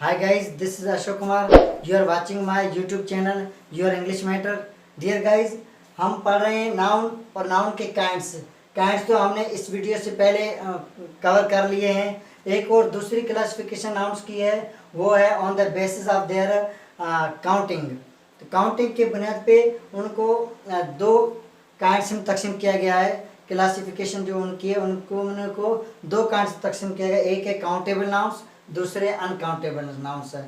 Hi guys, this is Ashok Kumar. You are watching my YouTube channel Your English Matter. Dear guys, हम पढ़ रहे हैं noun और noun के kinds. Kinds तो हमने इस वीडियो से पहले कवर कर लिए हैं। एक और दूसरी क्लासिफिकेशन नाउन्स की है, वो है on the basis of their counting. तो काउंटिंग के बुनियाद पे उनको दो काइंड्स में तकसीम किया गया है। क्लासिफिकेशन जो उनकी है उनको दो काइंड्स में तकसीम किया गया। एक है काउंटेबल नाउन्स, दूसरे अनकाउंटेबल नाउन्स है।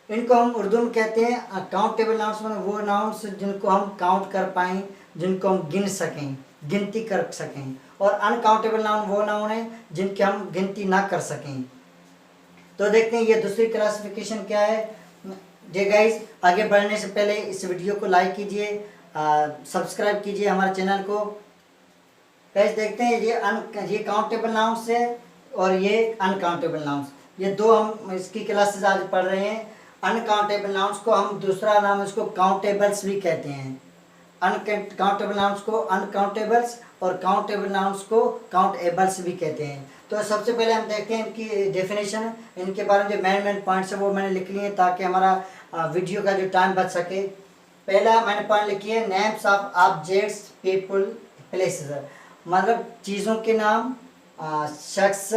इनको हम उर्दू में कहते हैं काउंटेबल नाउन्स, में वो नाउन्स जिनको हम काउंट कर पाएँ, जिनको हम गिन सकें, गिनती कर सकें। और अनकाउंटेबल नाउन वो नाउन है जिनकी हम गिनती ना कर सकें। तो देखते हैं ये दूसरी क्लासिफिकेशन क्या है। जे गाइस, आगे बढ़ने से पहले इस वीडियो को लाइक कीजिए, सब्सक्राइब कीजिए हमारे चैनल को। गाइस देखते हैं ये काउंटेबल नाउन्स है और ये अनकाउंटेबल नाउन्स। ये दो हम इसकी क्लासेस आज पढ़ रहे हैं। अनकाउंटेबल नाउन्स को हम दूसरा नाम इसको काउंटेबल्स भी कहते हैं। अनकाउंटेबल नाउन्स को अनकाउंटेबल्स और काउंटेबल नाउन्स को काउंटेबल्स भी कहते हैं। तो सबसे पहले हम देखते हैं इनकी डेफिनेशन, इनके बारे में जो मेन पॉइंट्स है वो मैंने लिख लिए हैं ताकि हमारा वीडियो का जो टाइम बच सके। पहला मैंने पॉइंट लिखी है names of objects, people, places. मतलब चीज़ों के नाम, शख्स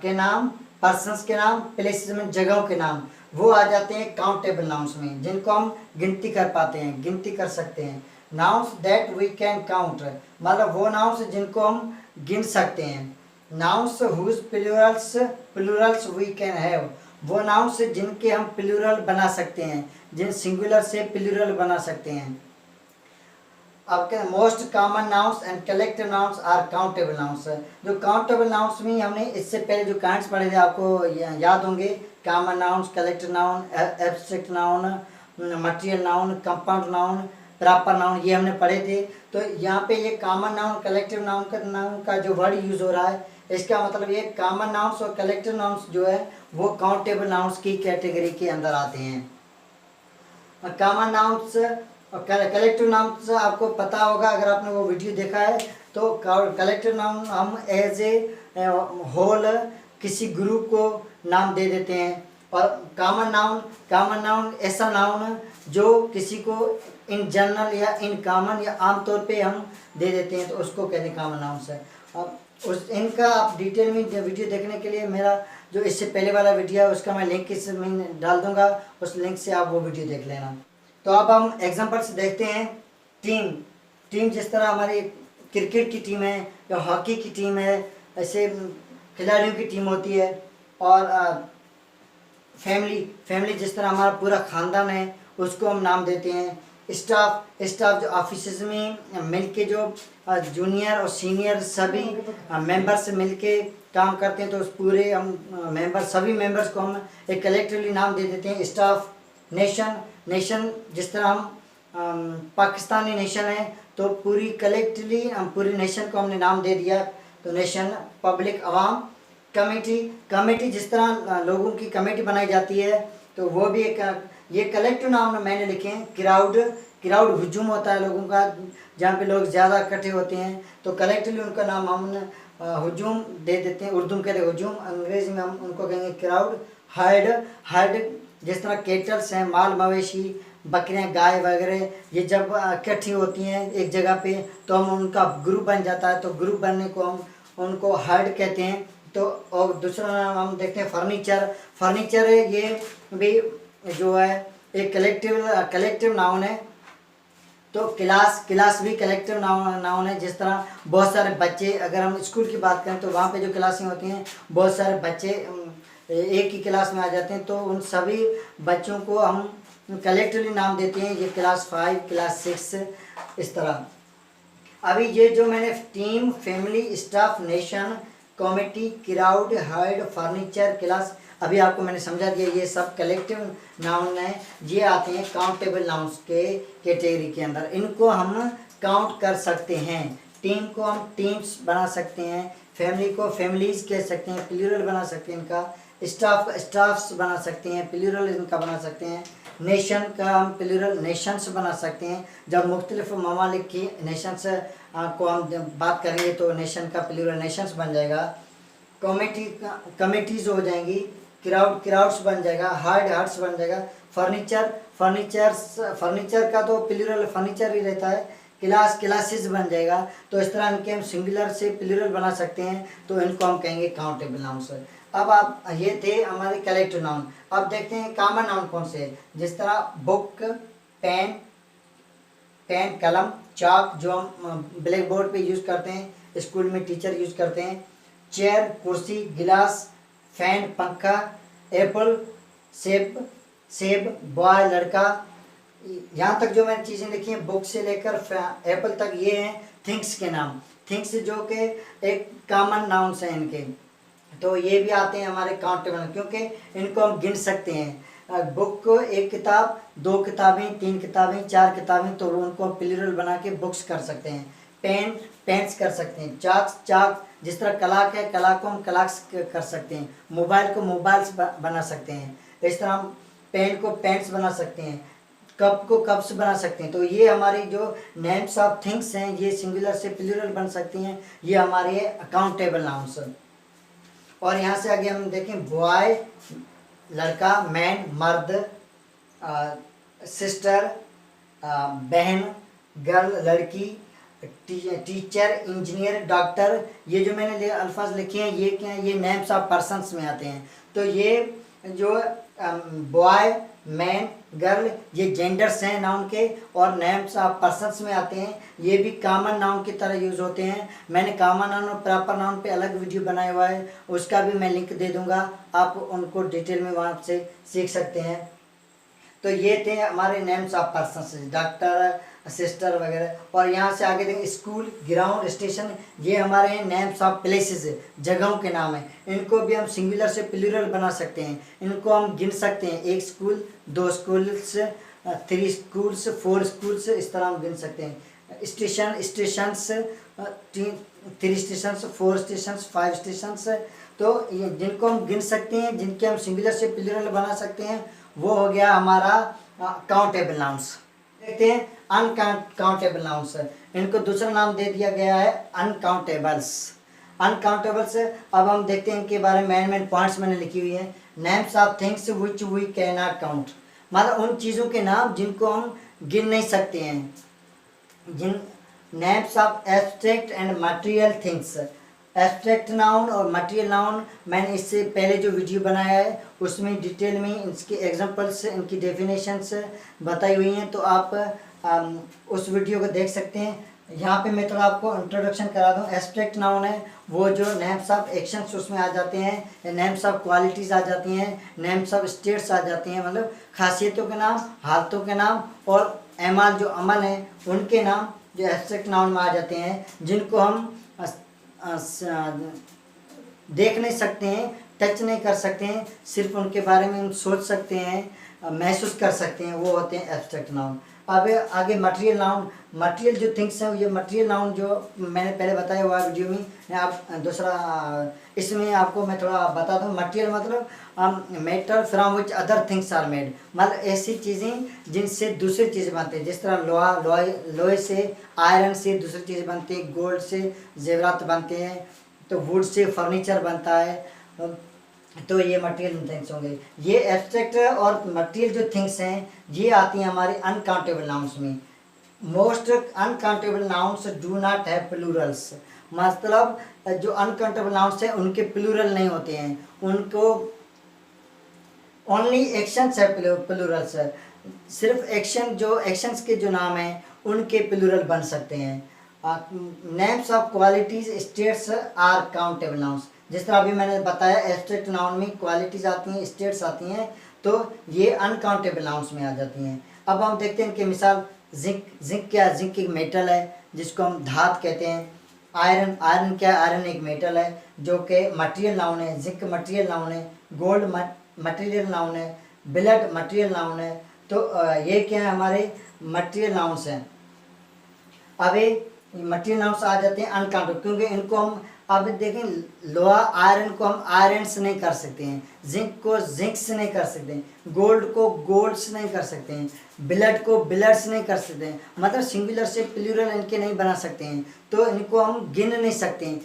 के नाम, पर्सन्स के नाम, प्लेसेस में जगहों के नाम, वो आ जाते हैं काउंटेबल नाउन्स में, जिनको हम गिनती कर पाते हैं, गिनती कर सकते हैं। Nouns that we can count, मतलब वो नाउन्स जिनको हम गिन सकते हैं। Nouns whose plurals we can have, वो नाउन्स जिनके हम प्लूरल बना सकते हैं, जिन सिंगुलर से प्लूरल बना सकते हैं। आपके most common nouns and collective nouns are countable nouns. जो काउंटेबल नाउन्स में हमने इससे पहले जो काइंड्स पढ़े थे आपको याद होंगे। Common nouns, collective noun, abstract noun, material noun, compound noun, proper noun, ये हमने पढ़े थे। तो यहाँ पे ये कॉमन नाउन, कलेक्टिव नाउन का जो वर्ड यूज़ हो रहा है, इसका मतलब ये कॉमन नाउन्स और कलेक्टिव नाउन्स जो है वो काउंटेबल नाउन्स की कैटेगरी के अंदर आते हैं। कॉमन नाउन्स और कलेक्टिव नाउन आपको पता होगा, अगर आपने वो वीडियो देखा है तो कलेक्टिव नाउन हम एज ए होल किसी ग्रुप को नाम दे देते हैं। और कॉमन नाउन ऐसा नाउन जो किसी को इन जनरल या इन कॉमन या आमतौर पे हम दे देते हैं, तो उसको कहते हैं कॉमन नाउन्स है। उस इनका आप डिटेल में वीडियो देखने के लिए मेरा जो इससे पहले वाला वीडियो है उसका मैं लिंक इसमें डाल दूँगा, उस लिंक से आप वो वीडियो देख लेना। तो अब हम एग्जांपल्स देखते हैं। टीम जिस तरह हमारी क्रिकेट की टीम है या हॉकी की टीम है, ऐसे खिलाड़ियों की टीम होती है। और फैमिली जिस तरह हमारा पूरा ख़ानदान है उसको हम नाम देते हैं। स्टाफ जो ऑफिस में मिलके जो जूनियर और सीनियर सभी मेंबर्स मिलके काम करते हैं, तो उस पूरे हम सभी मेंबर्स को हम एक कलेक्टिवली नाम दे देते हैं स्टाफ। नेशन जिस तरह हम पाकिस्तानी नेशन है तो पूरी कलेक्टिवली हम पूरी नेशन को हमने नाम दे दिया, तो नेशन। पब्लिक अवाम। कमेटी जिस तरह लोगों की कमेटी बनाई जाती है तो वो भी एक ये कलेक्टिव नाम मैंने लिखे हैं। क्राउड हुजूम होता है लोगों का, जहाँ पे लोग ज़्यादा इकट्ठे होते हैं, तो कलेक्टिवली उनका नाम हमने हुजूम दे देते हैं। उर्दू में कहते हैं हुजूम, अंग्रेजी में हम उनको कहेंगे क्राउड। हर्ड जिस तरह केटल्स हैं, माल मवेशी, बकरियां, गाय वगैरह, ये जब इकट्ठी होती हैं एक जगह पे तो हम उनका ग्रुप बन जाता है, तो ग्रुप बनने को हम उनको हर्ड कहते हैं। तो और दूसरा नाम हम देखते हैं फर्नीचर है, ये भी जो है एक कलेक्टिव नाउन है। तो क्लास भी कलेक्टिव नाउन है। जिस तरह बहुत सारे बच्चे, अगर हम स्कूल की बात करें तो वहाँ पे जो क्लासें होती हैं बहुत सारे बच्चे एक ही क्लास में आ जाते हैं, तो उन सभी बच्चों को हम कलेक्टिवली नाम देते हैं, ये क्लास 5, क्लास 6, इस तरह। अभी ये जो मैंने team, family, staff, nation, committee, crowd, heard, furniture, class, अभी आपको मैंने समझा दिया, ये सब कलेक्टिव नाउन है। ये आते हैं काउंटेबल नाउन्स के कैटेगरी के अंदर। इनको हम काउंट कर सकते हैं। टीम को हम टीम्स बना सकते हैं, फैमिली को फैमिलीज कह सकते हैं, प्लूरल बना सकते हैं इनका। स्टाफ्स बना सकते हैं, प्लूरल इनका बना सकते हैं। नेशन का हम प्लूरल नेशंस बना सकते हैं। जब मुख्तलिफ ममालिक की नेशंस को हम जब बात करेंगे तो नेशन का प्लूरल नेशंस बन जाएगा। कमेटीज़ हो जाएंगी। क्राउड्स बन जाएगा, हार्ट्स बन जाएगा। फर्नीचर का तो प्लूरल फर्नीचर ही रहता है। क्लासेस बन जाएगा। तो इस तरह इनके हम सिंगुलर से प्लूरल बना सकते हैं, तो इनको हम कहेंगे काउंटेबल नाउन्स। अब आप ये थे हमारे कलेक्टिव नाउन। अब देखते हैं कॉमन नाउन कौन से हैं। जिस तरह बुक, पेन कलम, चाक जो हम ब्लैक बोर्ड पे यूज़ करते हैं, स्कूल में टीचर यूज़ करते हैं, चेयर कुर्सी, गिलास, फैन पंखा, एप्पल सेब, बॉय लड़का। यहाँ तक जो मैंने चीज़ें लिखी हैं बुक से लेकर एप्पल तक, ये हैं थिंग्स के नाम। थिंग्स जो कि एक कॉमन नाउन्स हैं इनके, तो ये भी आते हैं हमारे काउंटेबल, क्योंकि इनको हम गिन सकते हैं। बुक को एक किताब, 2 किताबें, 3 किताबें, 4 किताबें, तो उनको प्लूरल बना के बुक्स कर सकते हैं। पेन्स कर सकते हैं। चाक जिस तरह कलाक है, कला को हम कलाक्स कर सकते हैं। मोबाइल को मोबाइल्स बना सकते हैं। इस तरह हम पेन को पेंट्स बना सकते हैं। कप को कप्स बना सकते हैं। तो ये हमारी जो नेम्स ऑफ थिंग्स हैं, ये सिंगुलर से प्लूरल बन सकती हैं। ये हमारे काउंटेबल नाउन्स। और यहाँ से आगे हम देखें बॉय लड़का, मैन मर्द, सिस्टर बहन, गर्ल लड़की, टीचर, इंजीनियर, डॉक्टर। ये जो मैंने अल्फाज लिखे हैं ये क्या है, ये नेम्स ऑफ पर्सन्स में आते हैं। तो ये जो बॉय मैन गर्ल ये जेंडर्स हैं नाउन के, और नेम्स ऑफ पर्सन्स में आते हैं। ये भी कॉमन नाउन की तरह यूज़ होते हैं। मैंने कॉमन नाउन और प्रॉपर नाउन पे अलग वीडियो बनाया हुआ है, उसका भी मैं लिंक दे दूंगा, आप उनको डिटेल में वहाँ से सीख सकते हैं। तो ये थे हमारे names of persons, doctor, sister वगैरह। और यहाँ से आगे देखें स्कूल, ग्राउंड, स्टेशन, ये हमारे नेम्स ऑफ प्लेसेस, जगहों के नाम हैं। इनको भी हम सिंगुलर से प्लूरल बना सकते हैं। इनको हम गिन सकते हैं, 1 स्कूल, 2 स्कूल्स, 3 स्कूल्स, 4 स्कूल्स, इस तरह हम गिन सकते हैं। Stations 3 stations, 4 stations, 5 stations. तो ये जिनको हम गिन सकते हैं, जिनके हम सिंगुलर से प्लूरल बना सकते हैं, वो हो गया हमारा काउंटेबल नाउन्स। देखते हैं अनकाउंटेबल नाउन्स। इनको दूसरा नाम दे दिया गया है अनकाउंटेबल्स। अब हम देखते हैं इनके बारे में मेन पॉइंट्स मैंने लिखी हुई है। Names of things which we can not count, मतलब उन चीज़ों के नाम जिनको हम गिन नहीं सकते हैं। जिन names of abstract and material things. Abstract noun और मटेरियल नाउन मैंने इससे पहले जो वीडियो बनाया है उसमें डिटेल में इसके एग्जांपल्स, इनकी डेफिनेशंस बताई हुई हैं, तो आप उस वीडियो को देख सकते हैं। यहाँ पे मैं थोड़ा आपको इंट्रोडक्शन करा दूँ। एब्स्ट्रैक्ट नाउन है वो जो नेम्स ऑफ एक्शंस उसमें आ जाते हैं, नेम्स ऑफ क्वालिटीज़ आ जाती हैं, नेम्स ऑफ स्टेट्स आ जाती हैं, मतलब खासियतों के नाम, हालतों के नाम, और एमाल जो अमल हैं उनके नाम जो एब्स्ट्रैक्ट नाउन में आ जाते हैं, जिनको हम देख नहीं सकते हैं, टच नहीं कर सकते हैं, सिर्फ उनके बारे में हम सोच सकते हैं, महसूस कर सकते हैं, वो होते हैं एब्स्ट्रैक्ट नाउन। अब आगे मटेरियल नाउन। मटेरियल जो थिंग्स हैं, ये मटेरियल नाउन जो मैंने पहले बताया हुआ वीडियो में, आप दूसरा इसमें आपको मैं थोड़ा बता दूं। मटेरियल मतलब metal from which other things are made, मतलब ऐसी चीज़ें जिनसे दूसरी चीज़ें बनती हैं। जिस तरह लोहे से, आयरन से दूसरी चीज़ें बनती हैं, गोल्ड से जेवरात बनते हैं, तो वुड से फर्नीचर बनता है। तो ये मटेरियल थिंग्स होंगे। ये एब्स्ट्रैक्ट और मटेरियल जो थिंग्स हैं ये आती हैं हमारे अनकाउंटेबल नाउन्स में। Most uncountable nouns do not have Plurals, मतलब जो अनकाउंटेबल नाउन्स हैं उनके प्लूरल नहीं होते हैं, उनको ओनली एक्शंस है प्लूरल्स। सिर्फ एक्शंस के जो नाम हैं उनके प्लूरल बन सकते हैं। Names of qualities states are countable nouns. जिस तरह अभी मैंने बताया एब्स्ट्रैक्ट नाउन में क्वालिटीज़ आती हैं, स्टेट्स आती हैं, तो ये अनकाउंटेबल नाउन्स में आ जाती हैं। अब हम देखते हैं इनके मिसाल। जिंक क्या है? जिंक एक मेटल है जिसको हम धात कहते हैं। आयरन क्या है? आयरन एक मेटल है जो कि मटेरियल नाउन है। जिंक मटेरियल नाउन है। गोल्ड मटेरियल नाउन है। ब्लड मटेरियल नाउन है। तो ये क्या है? हमारे मटेरियल नाउन्स हैं। अब ये मटेरियल नाउन्स आ जाते हैं अनकाउंटेबल, क्योंकि इनको हम अब देखें, लोहा आयरन को हम आयरन्स नहीं कर सकते हैं, जिंक को जिंक्स नहीं कर सकते हैं, गोल्ड को गोल्ड्स नहीं कर सकते हैं, ब्लड को ब्लड्स नहीं कर सकते हैं, मतलब सिंगुलर से प्लूरल इनके नहीं बना सकते हैं, तो इनको हम गिन नहीं सकते हैं।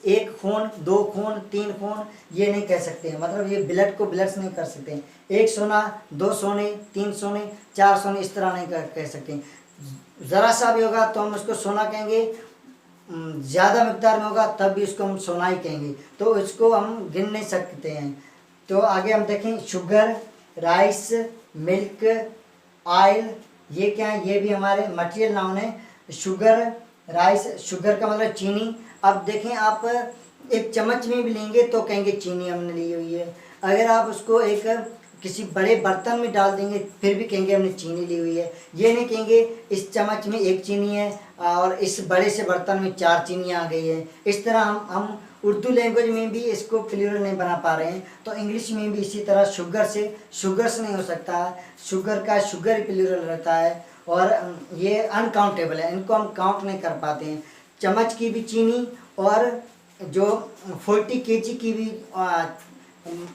एक खून, 2 खून, 3 खून ये नहीं कह सकते हैं, मतलब ये ब्लड को ब्लड्स नहीं कर सकते हैं। 1 सोना, 2 सोने, 3 सोने, 4 सोने इस तरह नहीं कह सकते हैं। ज़रा सा भी होगा तो हम उसको सोना कहेंगे, ज़्यादा मिकदार में होगा तब भी उसको हम सोना ही कहेंगे, तो इसको हम गिन नहीं सकते हैं। तो आगे हम देखें, शुगर, राइस, मिल्क, ऑयल, ये क्या है, ये भी हमारे मटेरियल नाउन है। शुगर, राइस, शुगर का मतलब चीनी। अब देखें आप एक चम्मच में भी लेंगे तो कहेंगे चीनी हमने ली हुई है। अगर आप उसको एक किसी बड़े बर्तन में डाल देंगे फिर भी कहेंगे हमने चीनी ली हुई है। ये नहीं कहेंगे इस चम्मच में 1 चीनी है और इस बड़े से बर्तन में 4 चीनियाँ आ गई है। इस तरह हम उर्दू लैंग्वेज में भी इसको प्लूरल नहीं बना पा रहे हैं, तो इंग्लिश में भी इसी तरह शुगर से शुगर्स नहीं हो सकता, शुगर का शुगर ही प्लूरल रहता है। और ये अनकाउंटेबल है, इनको हम काउंट नहीं कर पाते हैं। चम्मच की भी चीनी और जो 40 kg की भी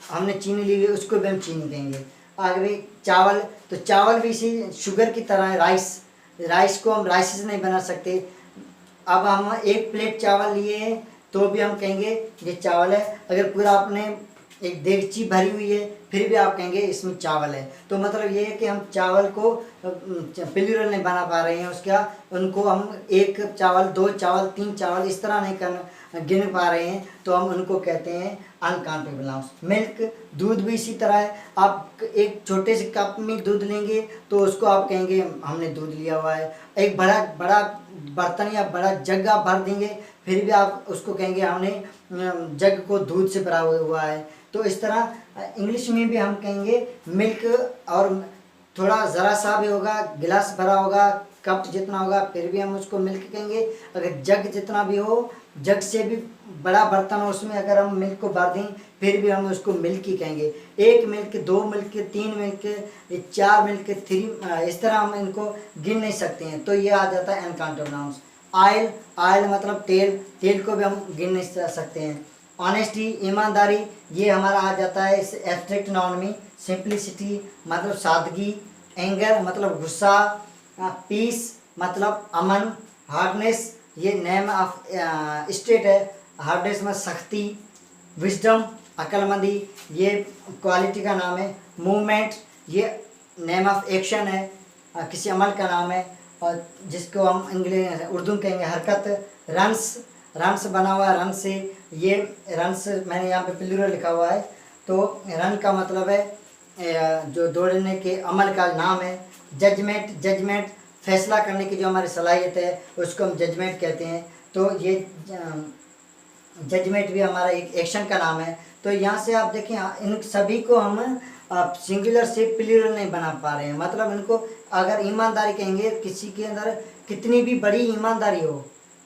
हमने चीनी ली हुई है उसको भी हम चीनी कहेंगे। आगे चावल, तो चावल भी इसी शुगर की तरह है। राइस को हम राइसेस नहीं बना सकते। अब हम 1 प्लेट चावल लिए हैं तो भी हम कहेंगे ये चावल है। अगर पूरा आपने एक देगची भरी हुई है फिर भी आप कहेंगे इसमें चावल है। तो मतलब ये है कि हम चावल को प्लूरल नहीं बना पा रहे हैं उसका, उनको हम 1 चावल, 2 चावल, 3 चावल इस तरह नहीं गिन पा रहे हैं, तो हम उनको कहते हैं अनकाउंटेबल नाउन्स। मिल्क, दूध भी इसी तरह है। आप एक छोटे से कप में दूध लेंगे तो उसको आप कहेंगे हमने दूध लिया हुआ है। एक बड़ा बर्तन या बड़ा जग आप भर देंगे फिर भी आप उसको कहेंगे हमने जग को दूध से भरा हुआ है। तो इस तरह इंग्लिश में भी हम कहेंगे मिल्क, और थोड़ा ज़रा सा भी होगा, गिलास भरा होगा, कप जितना होगा फिर भी हम उसको मिल्क कहेंगे। अगर जग जितना भी हो, जग से भी बड़ा बर्तन हो उसमें अगर हम मिल्क को भर दें फिर भी हम उसको मिल्क ही कहेंगे। 1 मिल्क, 2 मिल्क, 3 मिल्क, 4 मिल्क, 3, इस तरह हम इनको गिन नहीं सकते हैं, तो ये आ जाता है अनकाउंटेबल नाउन्स। ऑयल मतलब तेल को भी हम गिन नहीं सकते हैं। ऑनेस्टी, ईमानदारी, ये हमारा आ जाता है इस एब्स्ट्रैक्ट नाउन में। सिंप्लिसिटी मतलब सादगी। एंगर मतलब गुस्सा। पीस मतलब अमन। हार्डनेस ये नेम ऑफ स्टेट है, हार्डनेस में सख्ती। विजडम अक्लमंदी, ये क्वालिटी का नाम है। मूवमेंट ये नेम ऑफ एक्शन है, किसी अमल का नाम है, और जिसको हम इंग्लिश उर्दू कहेंगे हरकत। रन्स बना हुआ है रन से, ये रन्स मैंने यहाँ पे प्लूरल लिखा हुआ है, तो रन का मतलब है जो दौड़ने के अमल का नाम है। जजमेंट फैसला करने की जो हमारी सलाहियत है उसको हम जजमेंट कहते हैं, तो ये जजमेंट भी हमारा एक एक्शन का नाम है। तो यहाँ से आप देखें इन सभी को हम सिंगुलर से प्लूरल नहीं बना पा रहे हैं, मतलब इनको अगर ईमानदारी कहेंगे, किसी के अंदर कितनी भी बड़ी ईमानदारी हो,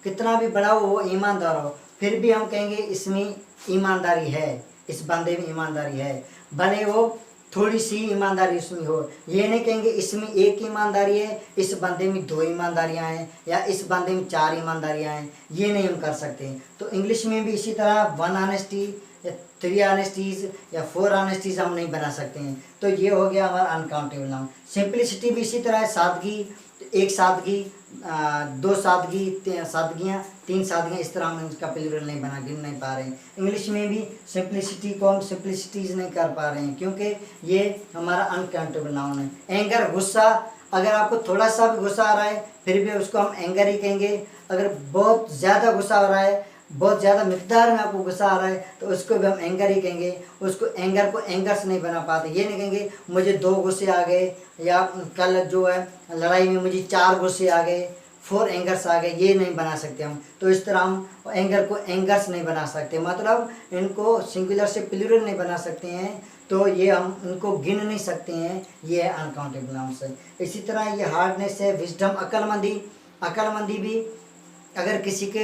कितना भी बड़ा हो वो ईमानदार हो, फिर भी हम कहेंगे इसमें ईमानदारी है, इस बंदे में ईमानदारी है, भले वो थोड़ी सी ईमानदारी उसमें हो। ये नहीं कहेंगे इसमें 1 ईमानदारी है, इस बंदे में 2 ईमानदारियाँ हैं, या इस बंदे में 4 ईमानदारियाँ हैं, ये नहीं हम कर सकते। तो इंग्लिश में भी इसी तरह 1 ऑनेस्टी या 3 ऑनेस्टीज़ या 4 ऑनेस्टीज़ हम नहीं बना सकते हैं। तो ये हो गया हमारा अनकाउंटेबल नाउन। सिंप्लिसिटी भी इसी तरह है, सादगी, 1 सादगी, 2 सादगी, 3 सादगियाँ, 3 सादगियाँ, इस तरह हम इसका प्लूरल नहीं गिन नहीं पा रहे हैं। इंग्लिश में भी सिंप्लिसिटी को हम सिंप्लिसिटीज नहीं कर पा रहे हैं क्योंकि ये हमारा अनकाउंटेबल नाउन है। एंगर गुस्सा, अगर आपको थोड़ा सा भी गुस्सा आ रहा है फिर भी उसको हम एंगर ही कहेंगे। अगर बहुत ज़्यादा गुस्सा हो रहा है, बहुत ज़्यादा मिकदार में आपको गुस्सा आ रहा है तो उसको भी हम एंगर ही कहेंगे। उसको एंगर को एंगर्स नहीं बना पाते, ये नहीं कहेंगे मुझे 2 गुस्से आ गए, या कल जो है लड़ाई में मुझे 4 गुस्से आ गए, 4 एंगर्स आ गए, ये नहीं बना सकते हम। तो इस तरह हम एंगर को एंगर्स नहीं बना सकते, मतलब इनको सिंगुलर से प्लूरल नहीं बना सकते हैं, तो ये हम इनको गिन नहीं सकते हैं, ये है अनकाउंटेबल नाउन्स है। इसी तरह ये हार्डनेस है। विजडम अक्लमंदी भी अगर किसी के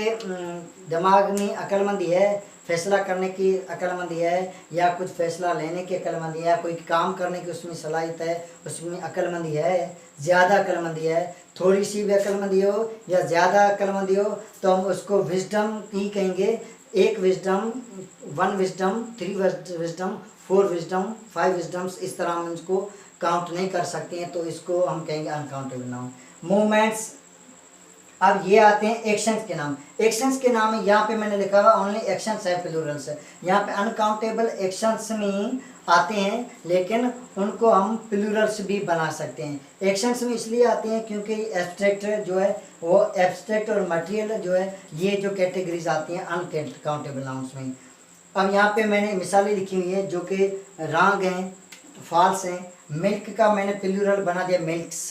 दिमाग में अक्लमंदी है, फैसला करने की अक्लमंदी है, या कुछ फैसला लेने की अक्लमंदी है, कोई काम करने की उसमें सलाहियत है, उसमें अक्लमंदी है, ज़्यादा अक्लमंदी है, थोड़ी सी भी अक्लमंदी हो या ज़्यादा अक्लमंदी हो तो हम उसको विजडम ही कहेंगे। 1 wisdom, 1 wisdom, 3 wisdom, 4 wisdom, 5 wisdom's, इस तरह हम इसको काउंट नहीं कर सकती हैं, तो इसको हम कहेंगे अनकाउंटेबल नाउन। मूवमेंट्स, अब ये आते हैं एक्शंस के नाम। एक्शंस के नाम यहाँ पे मैंने लिखा हुआ ओनली एक्शंस है, प्लूरल्स है। यहाँ पे अनकाउंटेबल एक्शंस में आते हैं, लेकिन उनको हम प्लूरल्स भी बना सकते हैं। एक्शंस में इसलिए आते हैं क्योंकि एब्स्ट्रैक्ट जो है वो एब्स्ट्रैक्ट और मटेरियल जो है ये जो कैटेगरीज आती हैं अनकाउंटेबल नाउन्स में। अब यहाँ पे मैंने मिसालें लिखी हुई है जो कि रॉन्ग हैं, फॉल्स हैं। मिल्क का मैंने प्लूरल बना दिया मिल्क्स,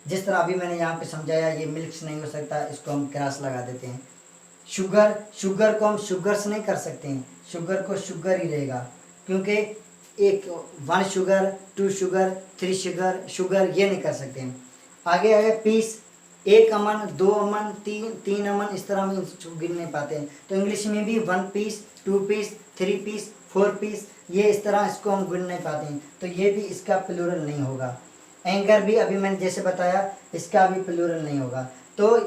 जिस तरह अभी मैंने यहाँ पे समझाया ये मिल्क्स नहीं हो सकता, इसको हम क्रॉस लगा देते हैं। शुगर, शुगर को हम शुगर्स नहीं कर सकते हैं, शुगर को शुगर ही रहेगा, क्योंकि एक 1 शुगर 2 शुगर 3 शुगर शुगर ये नहीं कर सकते हैं। आगे आगे पीस, 1 अमन 2 अमन 3 अमन, इस तरह हम गिन नहीं पाते हैं। तो इंग्लिश में भी 1 पीस 2 पीस 3 पीस 4 पीस, ये इस तरह इसको हम गिन नहीं पाते हैं, तो ये भी इसका प्लूरल नहीं होगा। एंगर भी अभी मैंने जैसे बताया इसका भी प्लूरल नहीं होगा। तो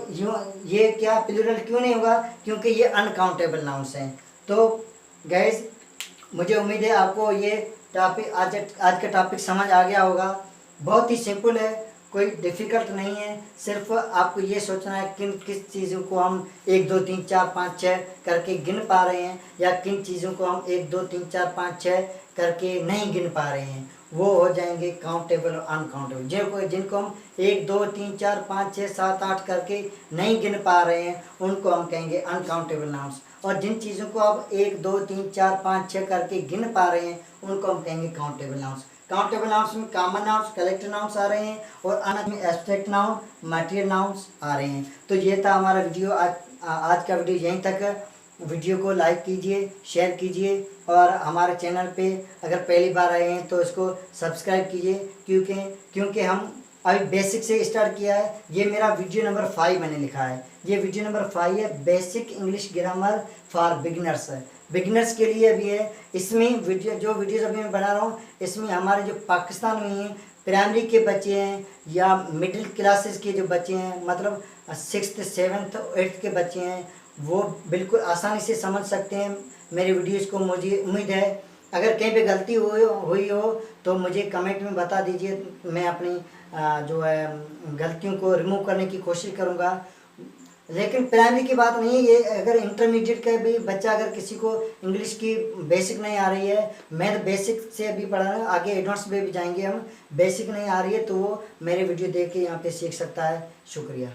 ये क्या प्लूरल क्यों नहीं होगा? क्योंकि ये अनकाउंटेबल नाउन्स हैं। तो गाइस मुझे उम्मीद है आपको ये टॉपिक आज का टॉपिक समझ आ गया होगा। बहुत ही सिंपल है, कोई डिफ़िकल्ट नहीं है। सिर्फ आपको ये सोचना है किस चीज़ों को हम 1 2 3 4 5 6 करके गिन पा रहे हैं, या किन चीज़ों को हम 1 2 3 4 5 6 करके नहीं गिन पा रहे हैं, वो हो जाएंगे काउंटेबल और अनकाउंटेबल। जिनको हम 1 2 3 4 5 6 7 8 करके नहीं गिन पा रहे हैं उनको हम कहेंगे अनकाउंटेबल नाउन्स। और जिन चीज़ों को आप 1 2 3 4 5 6 करके गिन पा रहे हैं उनको हम कहेंगे काउंटेबल नाउन्स। काउंटेबल नाउन्स में कॉमन नाउन्स, कलेक्टिव नाउन्स आ रहे हैं, और अनंत में एब्स्ट्रैक्ट नाउन, मटेरियल नाउन्स आ रहे हैं। तो ये था हमारा वीडियो। आज का वीडियो यहीं तक है। वीडियो को लाइक कीजिए, शेयर कीजिए, और हमारे चैनल पे अगर पहली बार आए हैं तो इसको सब्सक्राइब कीजिए, क्योंकि हम अभी बेसिक से स्टार्ट किया है। ये मेरा वीडियो नंबर 5 मैंने लिखा है, ये वीडियो नंबर 5 है, basic English grammar for beginners है, बिगिनर्स के लिए भी है। इसमें वीडियोज़ अभी मैं बना रहा हूँ, इसमें हमारे जो पाकिस्तान में हैं प्राइमरी के बच्चे हैं या मिडिल क्लासेस के जो बच्चे हैं, मतलब 6th 7th 8th के बच्चे हैं, वो बिल्कुल आसानी से समझ सकते हैं मेरे वीडियोज़ को। मुझे उम्मीद है अगर कहीं पे गलती हुई हो तो मुझे कमेंट में बता दीजिए, मैं अपनी जो है गलतियों को रिमूव करने की कोशिश करूँगा। लेकिन प्राइमरी की बात नहीं है, ये अगर इंटरमीडिएट का भी बच्चा, अगर किसी को इंग्लिश की बेसिक नहीं आ रही है, मैं तो बेसिक से अभी पढ़ा रहा हूँ, आगे एडवांस में भी जाएंगे हम, बेसिक नहीं आ रही है तो वो मेरे वीडियो देख के यहाँ पे सीख सकता है। शुक्रिया।